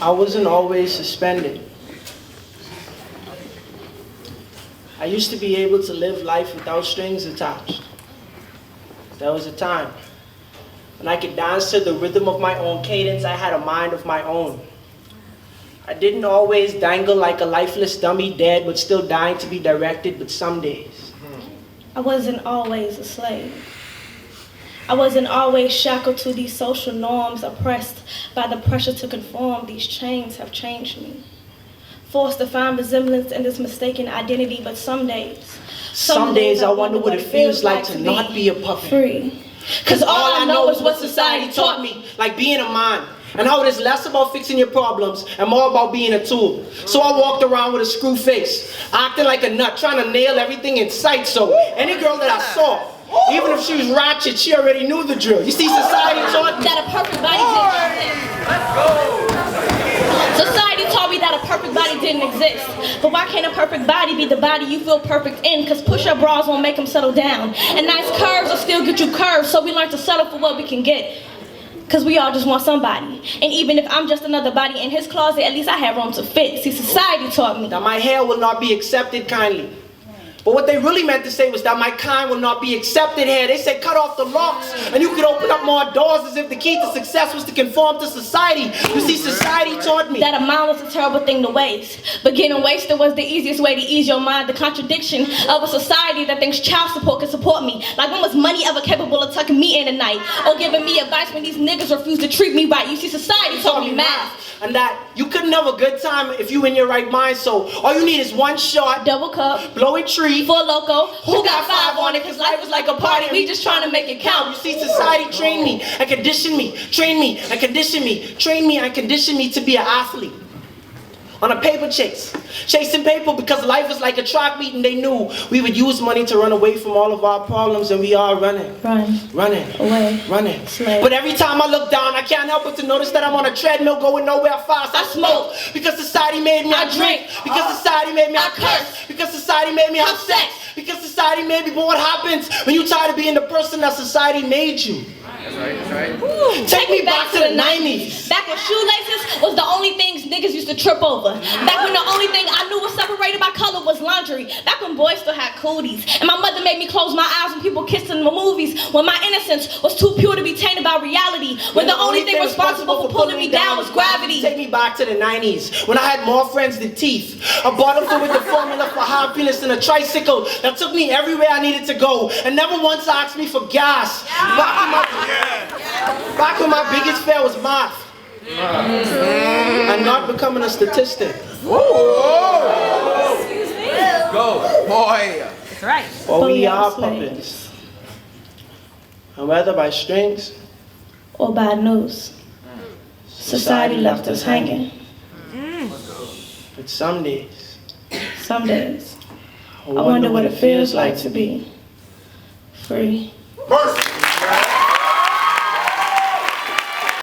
I wasn't always suspended. I used to be able to live life without strings attached. There was a time when I could dance to the rhythm of my own cadence. I had a mind of my own. I didn't always dangle like a lifeless dummy dead but still dying to be directed, but some days. I wasn't always a slave. I wasn't always shackled to these social norms, oppressed by the pressure to conform. These chains have changed me. Forced to find resemblance in this mistaken identity, but some days I wonder what it feels like to not be a puppet. Free. Cause all I know is what society taught me, like being a man. And how it is less about fixing your problems and more about being a tool. So I walked around with a screw face, acting like a nut, trying to nail everything in sight. So any girl that I saw, even if she was ratchet, she already knew the drill. You see, society taught me that a perfect body didn't exist. Society taught me that a perfect body didn't exist. But why can't a perfect body be the body you feel perfect in? Cause push-up bras won't make them settle down. And nice curves will still get you curves. So we learn to settle for what we can get. Cause we all just want somebody. And even if I'm just another body in his closet, at least I have room to fit. See, society taught me that my hair will not be accepted kindly. But what they really meant to say was that my kind will not be accepted here. They said cut off the locks and you could open up more doors, as if the key to success was to conform to society. You see, society taught me that a mind was a terrible thing to waste. But getting wasted was the easiest way to ease your mind. The contradiction of a society that thinks child support can support me. Like when was money ever capable of tucking me in at night? Or giving me advice when these niggas refuse to treat me right? You see, society taught me math. And that you couldn't have a good time if you in your right mind. So all you need is one shot, double cup, blow a tree, full loco. Who got five on it? Cause life is like a party. We just trying to make it count. You see, society trained me and conditioned me, trained me and conditioned me, trained me and conditioned me to be an athlete. On a paper chase, chasing paper because life is like a track meet, and they knew we would use money to run away from all of our problems, and we are running, running, running. Slave. But every time I look down, I can't help but to notice that I'm on a treadmill going nowhere fast. I smoke because society made me. I drink because society made me. I curse because society made me have sex because society made me. But what happens when you tired of being the person that society made you? That's right. Ooh, take me back to the 90s. Back when shoelaces was the only things niggas used to trip over. Back when the only thing I knew was separated by color was laundry. Back when boys still had cooties. And my mother made me close my eyes when people kissed in the movies. When my innocence was too pure to be tainted by reality. When the only thing responsible for pulling me down was gravity. Take me back to the 90s when I had more friends than teeth. A bottle filled with the formula for happiness and a tricycle that took me everywhere I needed to go. And never once asked me for gas. Back when my biggest fear was math. And not becoming a statistic. Go, boy. That's right. Well, we are puppets. And whether by strings or by news, society left us hanging. But some days, I wonder what it feels like to be free. First.